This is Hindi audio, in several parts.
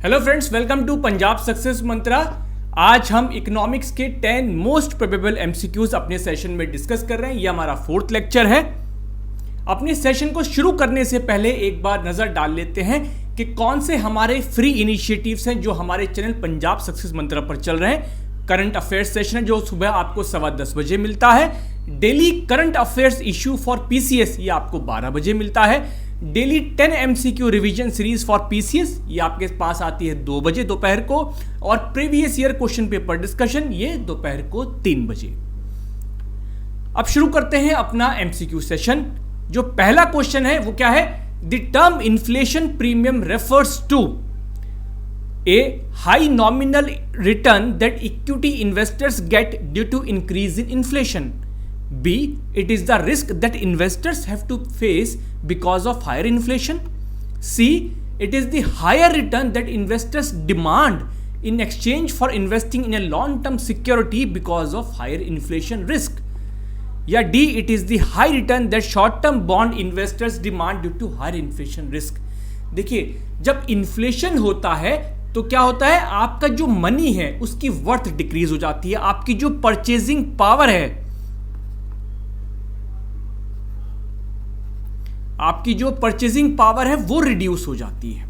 Hello friends, welcome to Punjab success Mantra. आज हम इकोनॉमिक्स के 10 मोस्ट प्रोबेबल एमसीक्यूज अपने सेशन में डिस्कस कर रहे हैं। ये हमारा 4th लेक्चर है। अपने सेशन को शुरू करने से पहले एक बार नजर डाल लेते हैं कि कौन से हमारे फ्री इनिशिएटिव्स हैं जो हमारे चैनल पंजाब सक्सेस मंत्रा पर चल रहे हैं। करंट अफेयर्स सेशन है जो सुबह आपको 10:15 बजे मिलता है। Daily current affairs issue for PCS ये आपको 12 बजे मिलता है। Daily 10 MCQ revision series for PCS ये आपके पास आती है 2 बजे दोपहर को, और previous year question paper discussion ये दोपहर को 3 बजे। अब शुरू करते हैं अपना एमसीक्यू सेशन। जो पहला क्वेश्चन है वो क्या है? The term inflation premium refers to a high nominal return that equity investors get due to increase in inflation. B. It is the risk that investors have to face because of higher inflation. C. It is the higher return that investors demand in exchange for investing in a long-term security because of higher inflation risk. या D. It is the high return that short-term bond investors demand due to higher inflation risk. देखिए, जब इन्फ्लेशन होता है तो क्या होता है? आपका जो मनी है उसकी वर्थ डिक्रीज हो जाती है, आपकी जो परचेजिंग पावर है, आपकी जो परचेजिंग पावर है वो रिड्यूस हो जाती है।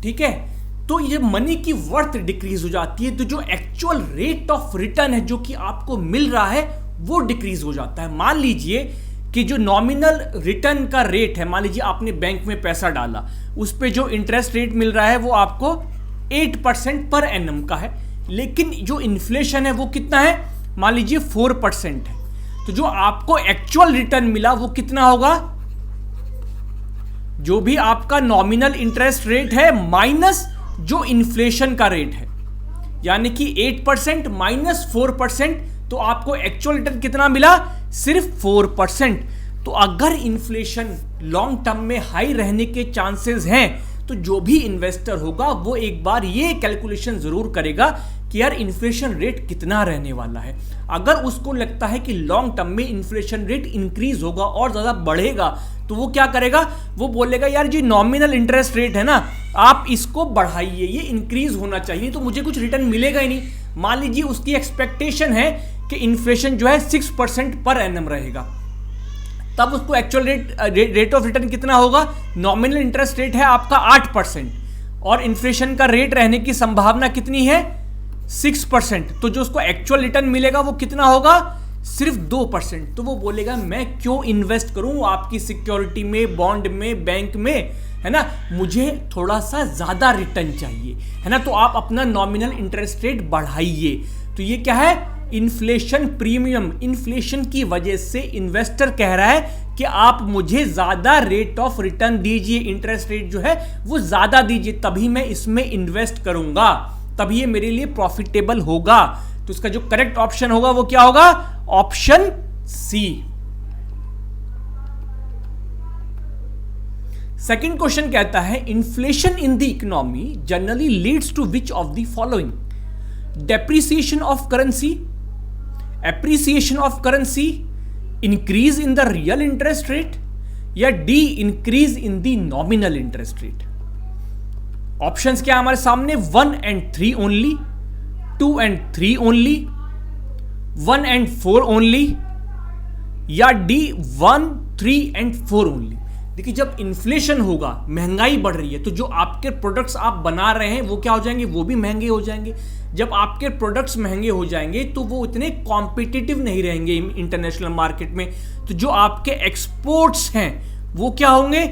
ठीक है, तो ये मनी की वर्थ डिक्रीज हो जाती है, तो जो एक्चुअल रेट ऑफ रिटर्न है जो कि आपको मिल रहा है वो डिक्रीज हो जाता है। मान लीजिए कि जो नॉमिनल रिटर्न का रेट है, मान लीजिए आपने बैंक में पैसा डाला, उस पे जो इंटरेस्ट रेट मिल रहा है वो आपको 8% पर एनम का है, लेकिन जो इन्फ्लेशन है वो कितना है? मान लीजिए 4% है। तो जो आपको एक्चुअल रिटर्न मिला वो कितना होगा? जो भी आपका नॉमिनल इंटरेस्ट रेट है माइनस जो इन्फ्लेशन का रेट है, यानी कि 8% माइनस 4%, तो आपको एक्चुअल रिटर्न कितना मिला? सिर्फ 4%। तो अगर इन्फ्लेशन लॉन्ग टर्म में हाई रहने के चांसेस हैं तो जो भी इन्वेस्टर होगा वो एक बार ये कैलकुलेशन जरूर करेगा कि यार इन्फ्लेशन रेट कितना रहने वाला है। अगर उसको लगता है कि लॉन्ग टर्म में इन्फ्लेशन रेट इंक्रीज होगा और ज़्यादा बढ़ेगा तो वो क्या करेगा? वो बोलेगा यार जो नॉमिनल इंटरेस्ट रेट है ना, आप इसको बढ़ाइए, ये इंक्रीज होना चाहिए, तो मुझे कुछ रिटर्न मिलेगा ही नहीं। मान लीजिए उसकी एक्सपेक्टेशन है कि इन्फ्लेशन जो है 6% पर एनम रहेगा, तब उसको एक्चुअल रेट ऑफ रिटर्न कितना होगा? नॉमिनल इंटरेस्ट रेट है आपका 8% और इन्फ्लेशन का रेट रहने की संभावना कितनी है? 6%। तो जो उसको एक्चुअल रिटर्न मिलेगा वो कितना होगा? सिर्फ 2%। तो वो बोलेगा मैं क्यों इन्वेस्ट करूं आपकी सिक्योरिटी में, बॉन्ड में, बैंक में, है ना, मुझे थोड़ा सा ज्यादा रिटर्न चाहिए, है ना। तो आप अपना नॉमिनल इंटरेस्ट रेट बढ़ाइए। तो ये क्या है? Inflation premium. इन्फ्लेशन की वजह से इन्वेस्टर कह रहा है कि आप मुझे ज्यादा रेट ऑफ रिटर्न दीजिए, इंटरेस्ट रेट जो है वो ज्यादा दीजिए, तभी मैं इसमें इन्वेस्ट करूंगा, तभी ये मेरे लिए प्रॉफिटेबल होगा। तो इसका जो करेक्ट ऑप्शन होगा वो क्या होगा? ऑप्शन सी। सेकंड क्वेश्चन कहता है inflation in the economy generally leads to which of the following? Depreciation of currency, appreciation of currency, increase in the real interest rate, या D increase in the nominal interest rate. Options क्या हमारे सामने? 1 and 3 only, 2 and 3 only, 1 and 4 only, या डी 1, 3 and 4 ओनली। देखिए, जब इन्फ्लेशन होगा, महंगाई बढ़ रही है, तो जो आपके प्रोडक्ट्स आप बना रहे हैं वो क्या हो जाएंगे? वो भी महंगे हो जाएंगे। जब आपके प्रोडक्ट्स महंगे हो जाएंगे तो वो इतने कॉम्पिटिटिव नहीं रहेंगे इंटरनेशनल मार्केट में। तो जो आपके एक्सपोर्ट्स हैं वो क्या होंगे?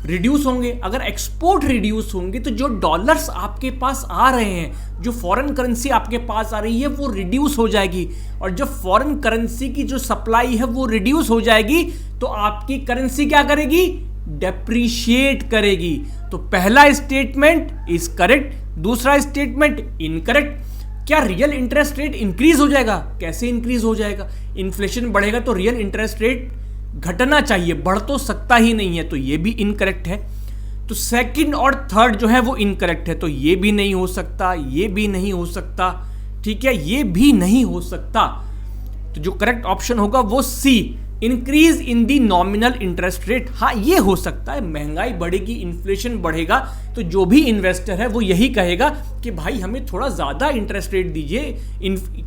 रिड्यूस होंगे। अगर एक्सपोर्ट रिड्यूस होंगे तो जो डॉलर्स आपके पास आ रहे हैं, जो फॉरेन करेंसी आपके पास आ रही है वो रिड्यूस हो जाएगी, और जब फॉरेन करेंसी की जो सप्लाई है वो रिड्यूस हो जाएगी तो आपकी करेंसी क्या करेगी? डेप्रिशिएट करेगी। तो पहला स्टेटमेंट इज करेक्ट, दूसरा स्टेटमेंट इनकरेक्ट। क्या रियल इंटरेस्ट रेट इंक्रीज हो जाएगा? कैसे इंक्रीज हो जाएगा? इन्फ्लेशन बढ़ेगा तो रियल इंटरेस्ट रेट घटना चाहिए, बढ़ तो सकता ही नहीं है, तो ये भी इनकरेक्ट है। तो सेकंड और थर्ड जो है वो इनकरेक्ट है, तो ये भी नहीं हो सकता, ये भी नहीं हो सकता, ठीक है, ये भी नहीं हो सकता। तो जो करेक्ट ऑप्शन होगा वो C, increase in the nominal interest rate. हाँ, ये हो सकता है, महंगाई बढ़ेगी, इन्फ्लेशन बढ़ेगा, तो जो भी इन्वेस्टर है वो यही कहेगा कि भाई हमें थोड़ा ज़्यादा इंटरेस्ट रेट दीजिए,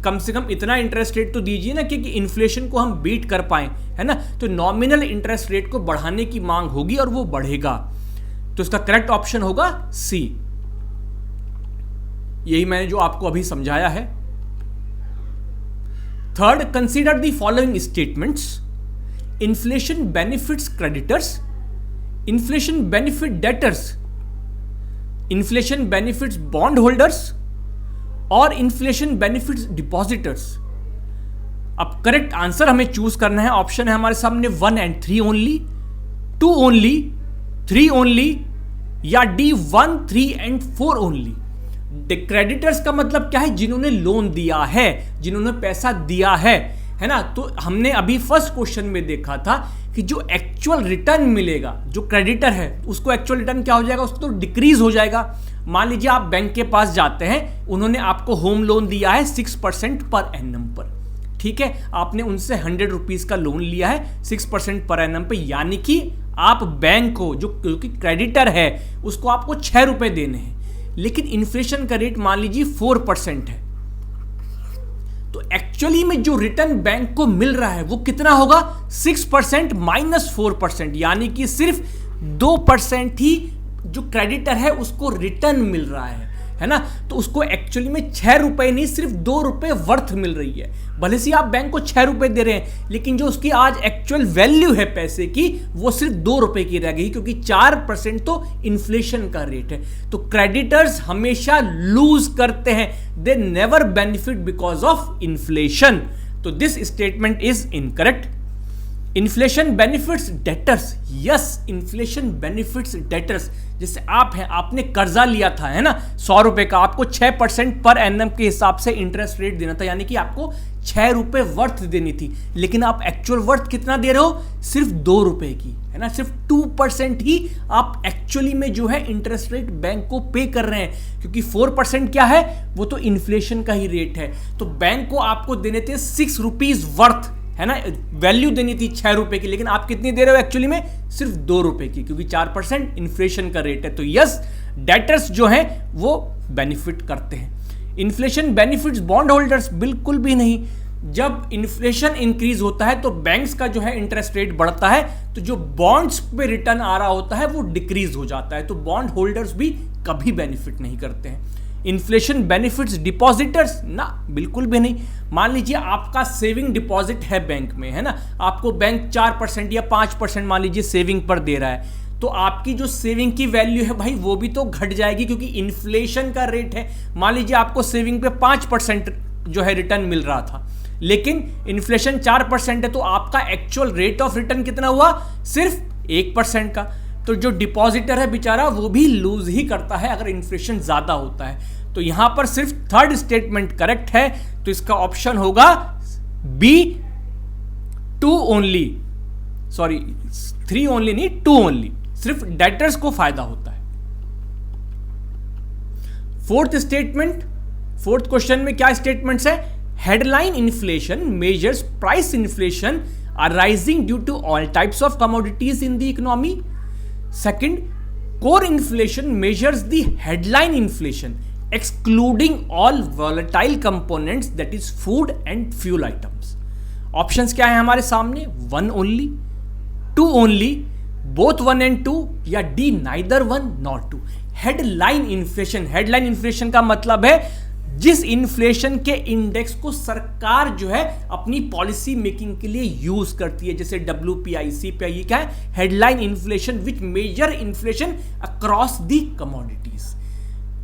कम से कम इतना इंटरेस्ट रेट तो दीजिए ना कि इन्फ्लेशन को हम बीट कर पाएँ, है ना। तो नॉमिनल इंटरेस्ट रेट को बढ़ाने की मांग होगी और वो बढ़ेगा। तो इसका करेक्ट ऑप्शन होगा सी। यही मैंने जो आपको अभी समझाया है। Third, consider the following statements. Inflation benefits creditors, inflation benefit debtors, inflation benefits bond holders और इन्फ्लेशन बेनिफिट्स डिपॉजिटर्स। अब करेक्ट आंसर हमें चूज करना है। ऑप्शन है हमारे सामने 1 and 3 ओनली, 2 ओनली, 3 ओनली, या D 1, 3 and 4 ओनली। क्रेडिटर्स का मतलब क्या है? जिन्होंने लोन दिया है, जिन्होंने पैसा दिया है ना। तो हमने अभी फर्स्ट क्वेश्चन में देखा था कि जो एक्चुअल रिटर्न मिलेगा, जो क्रेडिटर है उसको एक्चुअल रिटर्न क्या हो जाएगा? उसको तो डिक्रीज हो जाएगा। मान लीजिए आप बैंक के पास जाते हैं, उन्होंने आपको होम लोन दिया है 6% पर एनम पर, ठीक है। आपने उनसे 100 रुपीज का लोन लिया है 6% पर एनम पे, यानी कि आप बैंक को, जो क्योंकि क्रेडिटर है, उसको आपको 6 रुपए देने हैं। लेकिन इन्फ्लेशन का रेट मान लीजिए 4% है, तो एक्चुअली में जो रिटर्न बैंक को मिल रहा है वो कितना होगा? 6% माइनस 4%, यानी कि सिर्फ 2% ही जो क्रेडिटर है उसको रिटर्न मिल रहा है ना। तो उसको एक्चुअली में 6 रुपए नहीं, सिर्फ 2 रुपए वर्थ मिल रही है। भले से आप बैंक को 6 रुपए दे रहे हैं, लेकिन जो उसकी आज एक्चुअल वैल्यू है पैसे की, वो सिर्फ 2 रुपए की रह गई, क्योंकि 4% तो इन्फ्लेशन का रेट है। तो क्रेडिटर्स हमेशा लूज करते हैं, they never benefit because of inflation. तो this statement is incorrect. Inflation benefits debtors, yes, inflation benefits debtors. जैसे आप हैं, आपने कर्जा लिया था, है ना, 100 रुपए का, आपको 6% पर एनम के हिसाब से इंटरेस्ट रेट देना था, यानी कि आपको 6 रुपए वर्थ देनी थी। लेकिन आप एक्चुअल वर्थ कितना दे रहे हो? सिर्फ 2 रुपए की, है ना। सिर्फ 2% ही आप एक्चुअली में जो है इंटरेस्ट रेट बैंक को पे कर रहे हैं, क्योंकि 4% क्या है? वो तो इन्फ्लेशन का ही रेट है। तो बैंक को आपको देने थे 6 रुपीज वर्थ, है ना, वैल्यू देनी थी 6 रुपए की, लेकिन आप कितनी दे रहे हो एक्चुअली में? सिर्फ 2 रुपए की, क्योंकि 4% इन्फ्लेशन का रेट है। तो यस, डेटर्स जो हैं वो बेनिफिट करते हैं। इन्फ्लेशन बेनिफिट्स बॉन्ड होल्डर्स, बिल्कुल भी नहीं। जब इन्फ्लेशन इंक्रीज होता है तो बैंक्स का जो है इंटरेस्ट रेट बढ़ता है, तो जो बॉन्ड्स पे रिटर्न आ रहा होता है वो डिक्रीज हो जाता है। तो बॉन्ड होल्डर्स भी कभी बेनिफिट नहीं करते हैं। इन्फ्लेशन बेनिफिट्स डिपॉजिटर्स, ना, बिल्कुल भी नहीं। मान लीजिए आपका सेविंग डिपॉजिट है बैंक में, है ना, आपको बैंक 4% या 5% मान लीजिए सेविंग पर दे रहा है, तो आपकी जो सेविंग की वैल्यू है भाई वो भी तो घट जाएगी, क्योंकि इन्फ्लेशन का रेट है। मान लीजिए आपको सेविंग पे 5% जो है रिटर्न मिल रहा था, लेकिन इन्फ्लेशन 4% है, तो आपका एक्चुअल रेट ऑफ रिटर्न कितना हुआ? सिर्फ 1% का। तो जो डिपॉजिटर है बेचारा वो भी लूज ही करता है अगर इन्फ्लेशन ज्यादा होता है। तो यहां पर सिर्फ थर्ड स्टेटमेंट करेक्ट है, तो इसका ऑप्शन होगा बी, 2 ओनली, सॉरी 3 ओनली नहीं, 2 ओनली। सिर्फ डेटर्स को फायदा होता है। फोर्थ स्टेटमेंट, फोर्थ क्वेश्चन में क्या स्टेटमेंट्स है? Headline inflation measures price inflation arising due to all types of commodities in the economy. Second, core inflation measures the headline inflation excluding all volatile components, that is food and fuel items. Options क्या है हमारे सामने? 1 only, 2 only, both 1 and 2, या D neither 1 nor 2. Headline inflation, headline inflation का मतलब है जिस इन्फ्लेशन के इंडेक्स को सरकार जो है अपनी पॉलिसी मेकिंग के लिए यूज करती है, जैसे WPI, CPI, क्या है? Headline inflation which measure inflation across the commodities.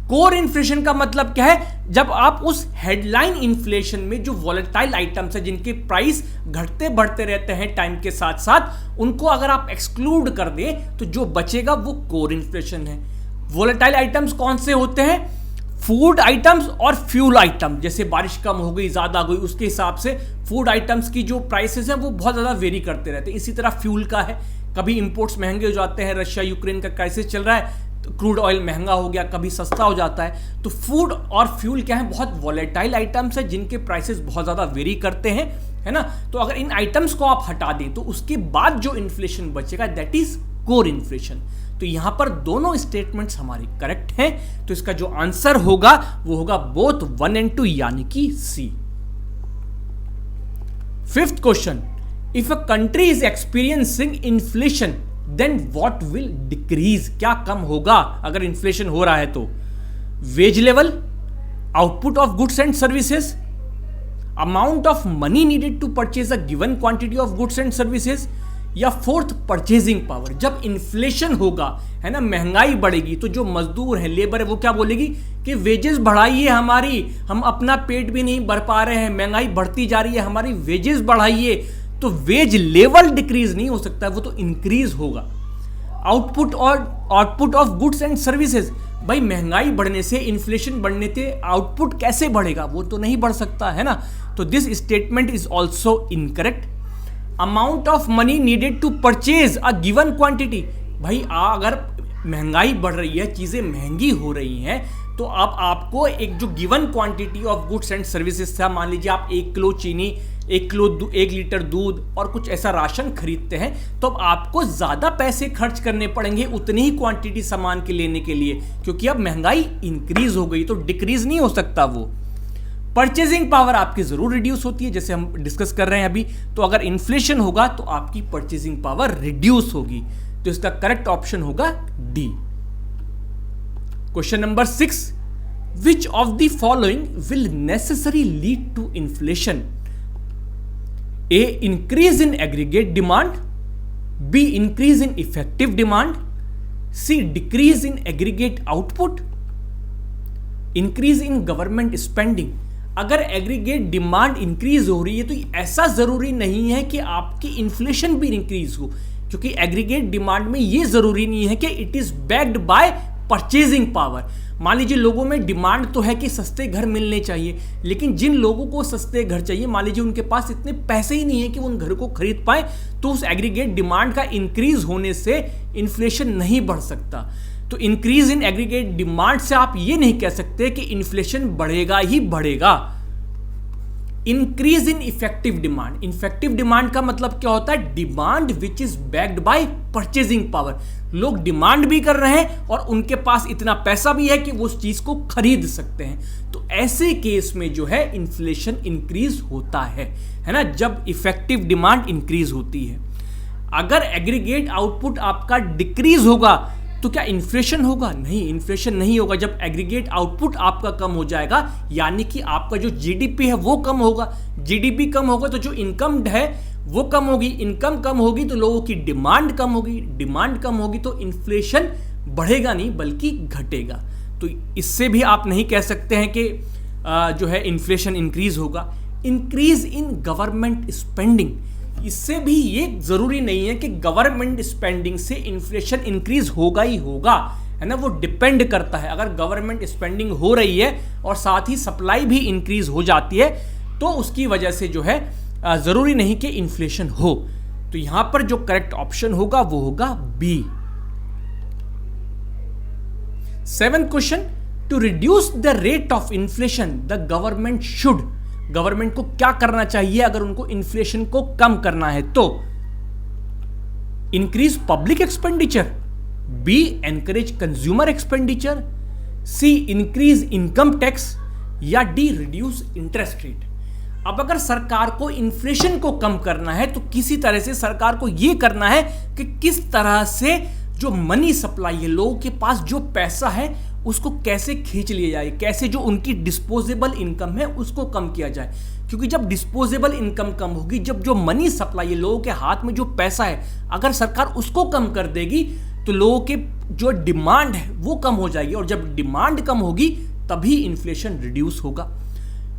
Core inflation का मतलब क्या है? जब आप उस हेडलाइन इन्फ्लेशन में जो वॉलेटाइल आइटम्स है जिनके प्राइस घटते बढ़ते रहते हैं टाइम के साथ साथ, उनको अगर आप एक्सक्लूड कर दें तो जो बचेगा वो कोर इन्फ्लेशन है। वॉलेटाइल आइटम्स कौन से होते हैं? फूड आइटम्स और फ्यूल आइटम। जैसे बारिश कम हो गई, ज्यादा हो गई, उसके हिसाब से फूड आइटम्स की जो प्राइसेस हैं वो बहुत ज्यादा वेरी करते रहते हैं। इसी तरह फ्यूल का है, कभी इंपोर्ट्स महंगे हो जाते हैं, रशिया यूक्रेन का क्राइसिस चल रहा है क्रूड ऑयल महंगा हो गया, कभी सस्ता हो जाता है। तो फूड और फ्यूल क्या है, बहुत वॉलेटाइल आइटम्स है जिनके प्राइसेस बहुत ज़्यादा वेरी करते हैं, है ना। तो अगर इन आइटम्स को आप हटा दें तो उसके बाद जो इन्फ्लेशन बचेगा दैट इज कोर इन्फ्लेशन। तो यहां पर दोनों स्टेटमेंट्स हमारी करेक्ट हैं। तो इसका जो आंसर होगा वो होगा बोथ 1 and 2 यानी कि C. Fifth question, if a country is experiencing inflation then what will decrease, क्या कम होगा अगर इन्फ्लेशन हो रहा है तो? Wage level, output of goods and services, amount of money needed to purchase a given quantity of goods and services, या फोर्थ परचेजिंग पावर। जब इन्फ्लेशन होगा, है ना, महंगाई बढ़ेगी तो जो मजदूर है, लेबर है, वो क्या बोलेगी कि वेजेस बढ़ाइए हमारी, हम अपना पेट भी नहीं भर पा रहे हैं, महंगाई बढ़ती जा रही है, हमारी वेजेस बढ़ाइए। तो वेज लेवल डिक्रीज नहीं हो सकता, वो तो इंक्रीज होगा। Output of goods and services, भाई महंगाई बढ़ने से, इन्फ्लेशन बढ़ने से आउटपुट कैसे बढ़ेगा, वो तो नहीं बढ़ सकता, है ना। तो this statement is also incorrect. Amount of money needed to purchase a given quantity, भाई अगर महंगाई बढ़ रही है, चीजें महंगी हो रही हैं, तो अब आपको एक जो given quantity of goods and services था, मान लीजिए आप 1 किलो चीनी, 1 लीटर दूध और कुछ ऐसा राशन खरीदते हैं, तो अब आपको ज्यादा पैसे खर्च करने पड़ेंगे उतनी ही क्वांटिटी सामान के लेने के लिए, क्योंकि अब महंगाई इंक्रीज हो गई, तो डिक्रीज नहीं हो सकता वो। परचेजिंग पावर आपकी जरूर रिड्यूस होती है, जैसे हम डिस्कस कर रहे हैं अभी। तो अगर इन्फ्लेशन होगा तो आपकी परचेजिंग पावर रिड्यूस होगी। तो इसका करेक्ट ऑप्शन होगा D. Question number 6, which of the following will necessary lead to inflation? A, increase in aggregate demand, B, increase in effective demand, C, decrease in aggregate output, increase in government spending. अगर एग्रीगेट डिमांड इंक्रीज हो रही है तो ऐसा जरूरी नहीं है कि आपकी इन्फ्लेशन भी इंक्रीज हो, क्योंकि एग्रीगेट डिमांड में ये जरूरी नहीं है कि it is backed by purchasing power. मान लीजिए लोगों में डिमांड तो है कि सस्ते घर मिलने चाहिए, लेकिन जिन लोगों को सस्ते घर चाहिए, मान लीजिए उनके पास इतने पैसे ही नहीं है कि वो उन घर को खरीद पाए, तो उस एग्रीगेट डिमांड का इंक्रीज होने से इन्फ्लेशन नहीं बढ़ सकता। तो इंक्रीज इन एग्रीगेट डिमांड से आप ये नहीं कह सकते कि इन्फ्लेशन बढ़ेगा ही बढ़ेगा। Increase in effective demand, effective demand का मतलब क्या होता है? Demand which is backed by purchasing power. लोग डिमांड भी कर रहे हैं और उनके पास इतना पैसा भी है कि वो उस चीज को खरीद सकते हैं। तो ऐसे केस में जो है इन्फ्लेशन इंक्रीज होता है ना, जब इफेक्टिव डिमांड इंक्रीज होती है। अगर एग्रीगेट आउटपुट आपका डिक्रीज होगा तो क्या इन्फ्लेशन होगा? नहीं, इन्फ्लेशन नहीं होगा। जब एग्रीगेट आउटपुट आपका कम हो जाएगा, यानी कि आपका जो जीडीपी है वो कम होगा। जीडीपी कम होगा तो जो इनकम है वो कम होगी, इनकम कम होगी तो लोगों की डिमांड कम होगी, डिमांड कम होगी तो इन्फ्लेशन बढ़ेगा नहीं बल्कि घटेगा। तो इससे भी आप नहीं कह सकते हैं कि जो है इन्फ्लेशन इंक्रीज होगा। इंक्रीज इन गवर्नमेंट स्पेंडिंग, इससे भी ये जरूरी नहीं है कि गवर्नमेंट स्पेंडिंग से इन्फ्लेशन इंक्रीज होगा ही होगा, है ना। वो डिपेंड करता है। अगर गवर्नमेंट स्पेंडिंग हो रही है और साथ ही सप्लाई भी इंक्रीज हो जाती है तो उसकी वजह से जो है जरूरी नहीं कि इन्फ्लेशन हो। तो यहां पर जो करेक्ट ऑप्शन होगा वो होगा B. 7th question, to reduce the rate of inflation the government should, government को क्या करना चाहिए अगर उनको इन्फ्लेशन को कम करना है? तो increase public expenditure, B, encourage consumer expenditure, C, increase income tax, या डी, रिड्यूस इंटरेस्ट रेट। अब अगर सरकार को इन्फ्लेशन को कम करना है तो किसी तरह से सरकार को यह करना है कि किस तरह से जो मनी सप्लाई है, लोगों के पास जो पैसा है उसको कैसे खींच लिया जाए, कैसे जो उनकी डिस्पोजेबल इनकम है उसको कम किया जाए। क्योंकि जब डिस्पोजेबल इनकम कम होगी, जब जो मनी सप्लाई है, लोगों के हाथ में जो पैसा है, अगर सरकार उसको कम कर देगी तो लोगों के जो डिमांड है वो कम हो जाएगी, और जब डिमांड कम होगी तभी इन्फ्लेशन रिड्यूस होगा।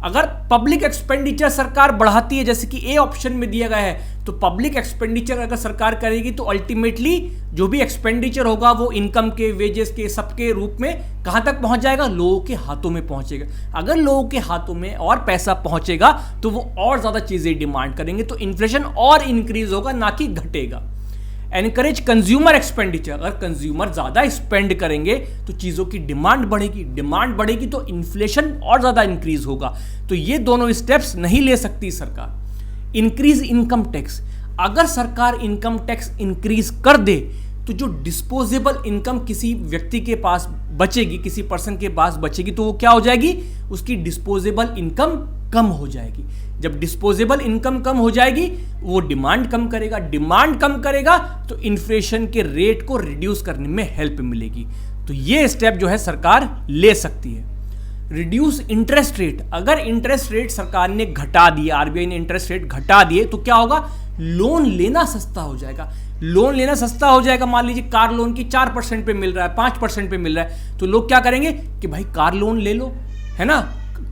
अगर पब्लिक एक्सपेंडिचर सरकार बढ़ाती है, जैसे कि ए ऑप्शन में दिया गया है, तो पब्लिक एक्सपेंडिचर अगर सरकार करेगी तो अल्टीमेटली जो भी एक्सपेंडिचर होगा वो इनकम के, वेजेस के, सबके रूप में कहां तक पहुंच जाएगा? लोगों के हाथों में पहुंचेगा। अगर लोगों के हाथों में और पैसा पहुंचेगा तो वो और ज्यादा चीजें डिमांड करेंगे, तो इन्फ्लेशन और इंक्रीज होगा, ना कि घटेगा। एनकरेज कंज्यूमर एक्सपेंडिचर, अगर कंज्यूमर ज्यादा स्पेंड करेंगे तो चीजों की डिमांड बढ़ेगी, डिमांड बढ़ेगी तो इन्फ्लेशन और ज्यादा इंक्रीज होगा। तो ये दोनों स्टेप्स नहीं ले सकती सरकार। इंक्रीज इनकम टैक्स, अगर सरकार इनकम टैक्स इंक्रीज कर दे तो जो डिस्पोजेबल इनकम किसी व्यक्ति के पास बचेगी, किसी पर्सन के पास बचेगी, तो वो क्या हो जाएगी, उसकी डिस्पोजेबल इनकम कम हो जाएगी। जब डिस्पोजेबल इनकम कम हो जाएगी वो डिमांड कम करेगा, डिमांड कम करेगा तो इन्फ्लेशन के रेट को रिड्यूस करने में हेल्प मिलेगी। तो ये स्टेप जो है सरकार ले सकती है। रिड्यूस इंटरेस्ट रेट, अगर इंटरेस्ट रेट सरकार ने घटा दिए, आरबीआई ने इंटरेस्ट रेट घटा दिए तो क्या होगा, लोन लेना सस्ता हो जाएगा। लोन लेना सस्ता हो जाएगा, मान लीजिए कार लोन की 4% पे मिल रहा है, 5% पे मिल रहा है, तो लोग क्या करेंगे कि भाई कार लोन ले लो, है ना,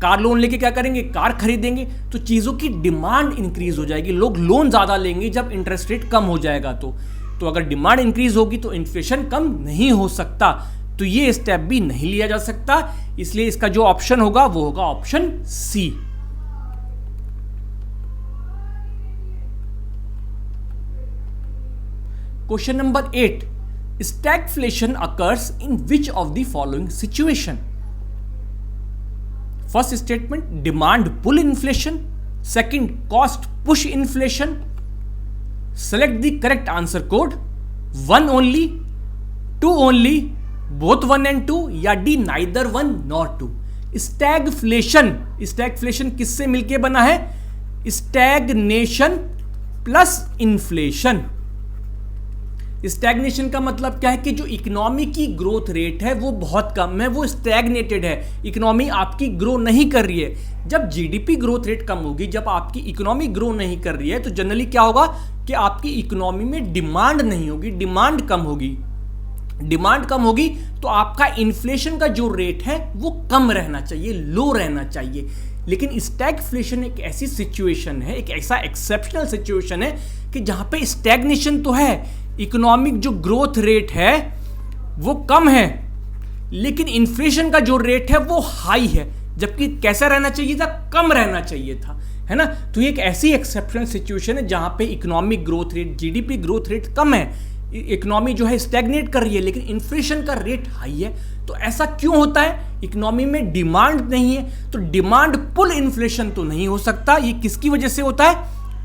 कार लोन लेके क्या करेंगे, कार खरीदेंगे, तो चीजों की डिमांड इंक्रीज हो जाएगी, लोग लोन ज्यादा लेंगे जब इंटरेस्ट रेट कम हो जाएगा। तो अगर डिमांड इंक्रीज होगी तो इन्फ्लेशन कम नहीं हो सकता, तो ये स्टेप भी नहीं लिया जा सकता। इसलिए इसका जो ऑप्शन होगा वो होगा option C. Question number 8, stagflation occurs in which of the following situation? First statement, demand pull inflation. Second, cost push inflation. Select the correct answer code, 1 only, 2 only, both 1 and 2, या डी नाइदर 1 nor 2। स्टैगफ्लेशन किससे मिलके बना है, स्टैग्नेशन प्लस इन्फ्लेशन। स्टैग्नेशन का मतलब क्या है कि जो इकोनॉमी की ग्रोथ रेट है वो बहुत कम है, वो स्टैग्नेटेड है, इकोनॉमी आपकी ग्रो नहीं कर रही है। जब जीडीपी ग्रोथ रेट कम होगी, जब आपकी इकोनॉमी ग्रो नहीं कर रही है, तो जनरली क्या होगा कि आपकी इकोनॉमी में डिमांड नहीं होगी, डिमांड कम होगी। डिमांड कम होगी तो आपका इन्फ्लेशन का जो रेट है वो कम रहना चाहिए, लो रहना चाहिए। लेकिन स्टैगफ्लेशन एक ऐसी सिचुएशन है, एक ऐसा एक्सेप्शनल सिचुएशन है कि जहां पे स्टैग्नेशन तो है, इकोनॉमिक जो ग्रोथ रेट है वो कम है, लेकिन इन्फ्लेशन का जो रेट है वो हाई है, जबकि कैसा रहना चाहिए था, कम रहना चाहिए था, है ना। तो ये एक ऐसी एक्सेप्शनल सिचुएशन है जहां पे economic growth rate, GDP growth rate कम है, इकोनॉमी जो है स्टैग्नेट कर रही है, लेकिन इन्फ्लेशन का रेट हाई है। तो ऐसा क्यों होता है, इकोनॉमी में डिमांड नहीं है, तो डिमांड पुल इन्फ्लेशन तो नहीं हो सकता। ये किसकी वजह से होता है,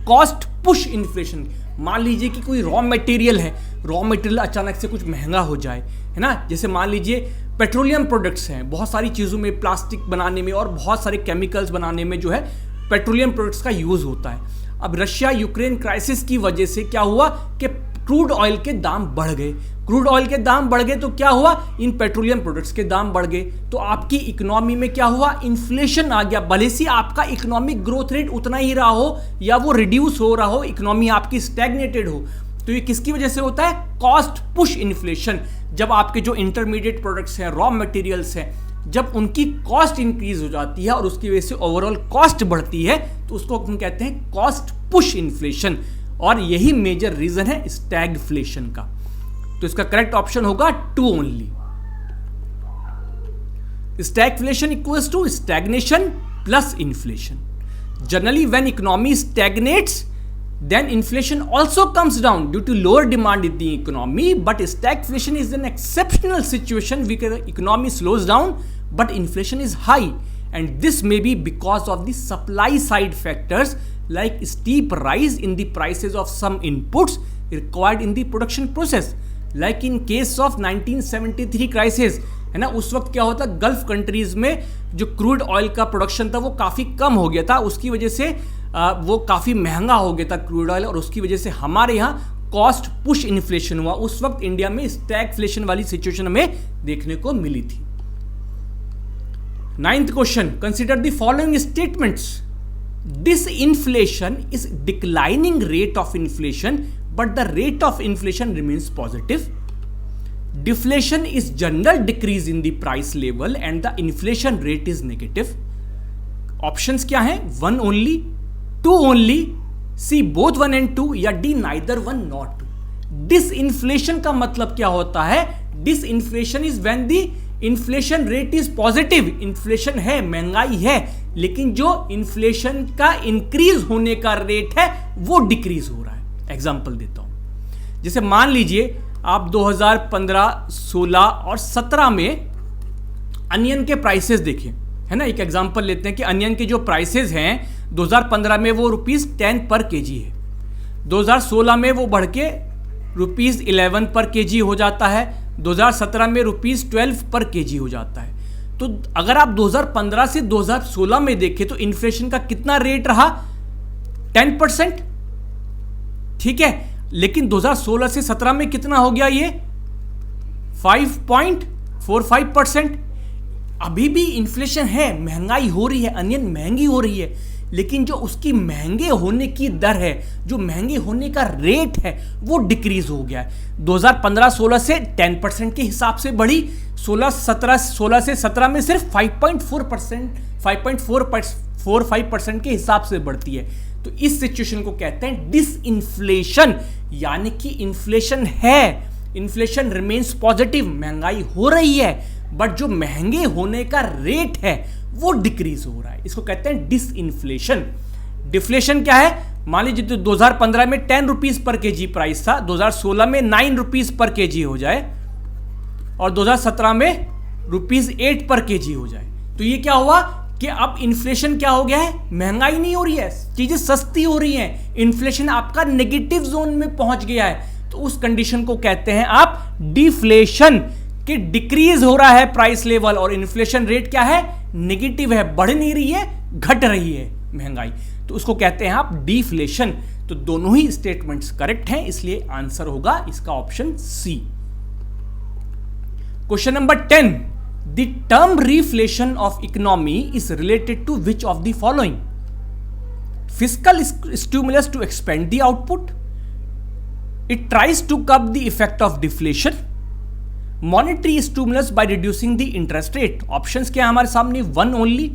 कॉस्ट पुश इन्फ्लेशन। मान लीजिए कि कोई रॉ मटेरियल है, रॉ मटेरियल अचानक से कुछ महंगा हो जाए, है ना, जैसे मान लीजिए पेट्रोलियम प्रोडक्ट्स हैं, बहुत सारी चीज़ों में, प्लास्टिक बनाने में और बहुत सारे केमिकल्स बनाने में जो है पेट्रोलियम प्रोडक्ट्स का यूज़ होता है। अब रशिया यूक्रेन क्राइसिस की वजह से क्या हुआ कि क्रूड ऑयल के दाम बढ़ गए, क्रूड ऑयल के दाम बढ़ गए तो क्या हुआ, इन पेट्रोलियम प्रोडक्ट्स के दाम बढ़ गए, तो आपकी इकोनॉमी में क्या हुआ, इन्फ्लेशन आ गया। भले से आपका इकोनॉमिक ग्रोथ रेट उतना ही रहा हो या वो रिड्यूस हो रहा हो, इकोनॉमी आपकी स्टैग्नेटेड हो, तो ये किसकी वजह से होता है, कॉस्ट पुश इन्फ्लेशन। जब आपके जो इंटरमीडिएट प्रोडक्ट्स हैं, रॉ मटेरियल्स हैं, जब उनकी कॉस्ट इंक्रीज हो जाती है और उसकी वजह से ओवरऑल कॉस्ट बढ़ती है, तो उसको हम कहते हैं कॉस्ट पुश इन्फ्लेशन, और यही मेजर रीजन है स्टैगफ्लेशन का। तो इसका करेक्ट ऑप्शन होगा 2 only. Stagflation equals to stagnation plus inflation. Generally when economy stagnates then inflation also comes down due to lower demand in the economy, but stagflation is an exceptional situation where the economy slows down but inflation is high, and this may be because of the supply side factors like steep rise in the prices of some inputs required in the production process, like in case of 1973 crisis, है ना। उस वक्त क्या होता, गल्फ कंट्रीज में जो क्रूड ऑयल का प्रोडक्शन था वो काफ़ी कम हो गया था, उसकी वजह से वो काफ़ी महंगा हो गया था क्रूड ऑयल, और उसकी वजह से हमारे यहाँ कॉस्ट पुश इन्फ्लेशन हुआ। उस वक्त इंडिया में स्टैगफ्लेशन वाली सिचुएशन हमें देखने को मिली थी। 9th question, consider the following statements. Disinflation is declining rate of inflation but the rate of inflation remains positive. Deflation is general decrease in the price level and the inflation rate is negative. Options क्या हैं, 1 only, 2 only, C both 1 and 2, या D neither 1 nor 2. Disinflation का मतलब क्या होता है, disinflation is when the inflation rate is positive. Inflation है, महंगाई है, लेकिन जो inflation का increase होने का रेट है वो डिक्रीज हो रहा है। एग्जाम्पल देता हूं, जैसे मान लीजिए आप 2015, 16 और 17 में अनियन के प्राइसेस देखें, है ना। एक एग्जांपल लेते हैं कि अनियन के जो प्राइसेस हैं 2015 में वो ₹10 पर केजी है, 2016 में वो बढ़ के ₹11 पर केजी हो जाता है, 2017 में ₹12 पर केजी हो जाता है। तो अगर आप 2015 से 2016 में देखें तो इन्फ्लेशन का कितना रेट रहा? 10%, ठीक है। लेकिन 2016 से 17 में कितना हो गया? ये 5.45%। अभी भी इन्फ्लेशन है, महंगाई हो रही है, अनियन महंगी हो रही है, लेकिन जो उसकी महंगे होने की दर है, जो महंगे होने का रेट है, वो डिक्रीज हो गया है। 2015-16 से 10% के हिसाब से बढ़ी, 16 से 17 में सिर्फ 5.45% के हिसाब से बढ़ती है। तो इस सिचुएशन को कहते हैं डिसइन्फ्लेशन, यानी कि इन्फ्लेशन है, इन्फ्लेशन रिमेन्स पॉजिटिव, महंगाई हो रही है, बट जो महंगे होने का रेट है वो डिक्रीज हो रहा है। इसको कहते हैं डिसइन्फ्लेशन। डिफ्लेशन क्या है? मान लीजिए तो 2015 में 10 रुपीज पर केजी प्राइस था, 2016 में 9 रुपीज पर केजी हो जाए और 2017 में ₹8 पर केजी हो जाए, तो ये क्या हुआ कि अब इन्फ्लेशन क्या हो गया है? महंगाई नहीं हो रही है, चीजें सस्ती हो रही हैं, इन्फ्लेशन आपका नेगेटिव जोन में पहुंच गया है। तो उस कंडीशन को कहते हैं आप डिफ्लेशन, कि डिक्रीज हो रहा है प्राइस लेवल और इन्फ्लेशन रेट क्या है? नेगेटिव है, बढ़ नहीं रही है, घट रही है महंगाई, तो उसको कहते हैं आप डिफ्लेशन। तो दोनों ही स्टेटमेंट्स करेक्ट हैं, इसलिए आंसर होगा इसका option C. Question number 10, the term reflation of economy is related to which of the following? Fiscal stimulus to expand the output, it tries to curb the effect of deflation, monetary stimulus by reducing the interest rate. Options क्या है हमारे सामने? 1 ओनली,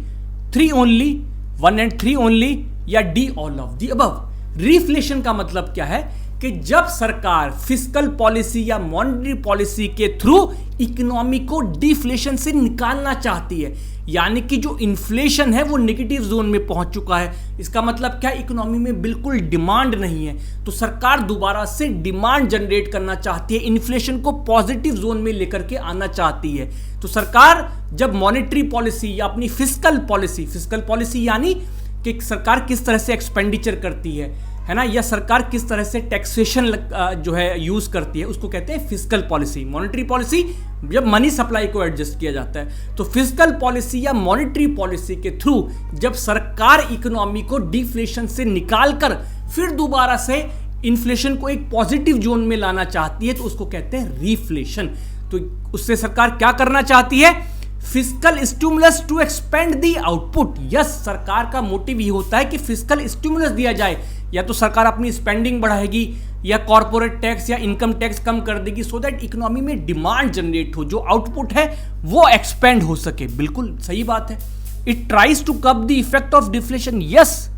3 ओनली, 1 and 3 ओनली, या D all of the above. Reflation का मतलब क्या है कि जब सरकार फिस्कल पॉलिसी या मॉनेटरी पॉलिसी के थ्रू इकोनॉमी को डिफ्लेशन से निकालना चाहती है, यानी कि जो इन्फ्लेशन है वो नेगेटिव जोन में पहुंच चुका है। इसका मतलब क्या? इकोनॉमी में बिल्कुल डिमांड नहीं है, तो सरकार दोबारा से डिमांड जनरेट करना चाहती है, इन्फ्लेशन को पॉजिटिव जोन में लेकर के आना चाहती है। तो सरकार जब मॉनेटरी पॉलिसी या अपनी फिस्कल पॉलिसी यानी कि सरकार किस तरह से एक्सपेंडिचर करती है ना, या सरकार किस तरह से टैक्सेशन जो है यूज करती है, उसको कहते हैं फिस्कल पॉलिसी। मॉनेटरी पॉलिसी जब मनी सप्लाई को एडजस्ट किया जाता है, तो फिस्कल पॉलिसी या मॉनेटरी पॉलिसी के थ्रू जब सरकार इकोनॉमी को डिफ्लेशन से निकालकर फिर दोबारा से इन्फ्लेशन को एक पॉजिटिव जोन में लाना चाहती है, तो उसको कहते हैं रिफ्लेशन। तो उससे सरकार क्या करना चाहती है? Fiscal stimulus to expand the output. Yes, सरकार का मोटिव ये होता है कि फिस्कल स्टिमुलस दिया जाए, या तो सरकार अपनी स्पेंडिंग बढ़ाएगी या कॉर्पोरेट टैक्स या इनकम टैक्स कम कर देगी, सो दैट इकोनॉमी में डिमांड जनरेट हो, जो आउटपुट है वो एक्सपेंड हो सके। बिल्कुल सही बात है। It tries to curb the effect of deflation. Yes,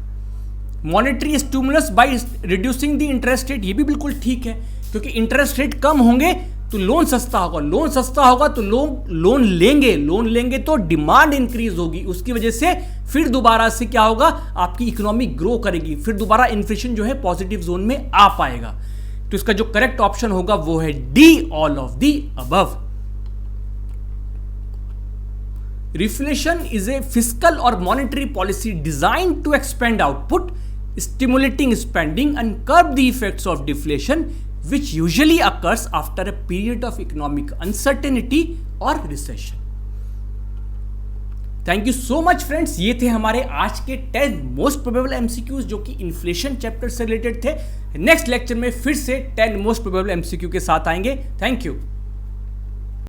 monetary stimulus by reducing the interest rate, ये भी बिल्कुल ठीक है, क्योंकि इंटरेस्ट रेट कम होंगे तो लोन सस्ता होगा, लोन सस्ता होगा तो लोग लोन लेंगे तो डिमांड इंक्रीज होगी, उसकी वजह से फिर दोबारा से क्या होगा? आपकी इकोनॉमी ग्रो करेगी, फिर दोबारा इन्फ्लेशन जो है पॉजिटिव जोन में आ पाएगा। तो इसका जो करेक्ट ऑप्शन होगा वो है D, all of the above. Reflation is a fiscal और monetary policy designed to expand output, stimulating spending and curb the effects of deflation, which usually occurs after a period of economic uncertainty or recession. Thank you so much friends, ये थे हमारे आज के 10 मोस्ट प्रोबेबल MCQs जो कि इन्फ्लेशन चैप्टर से रिलेटेड थे। नेक्स्ट लेक्चर में फिर से 10 मोस्ट प्रोबेबल MCQ के साथ आएंगे। Thank you.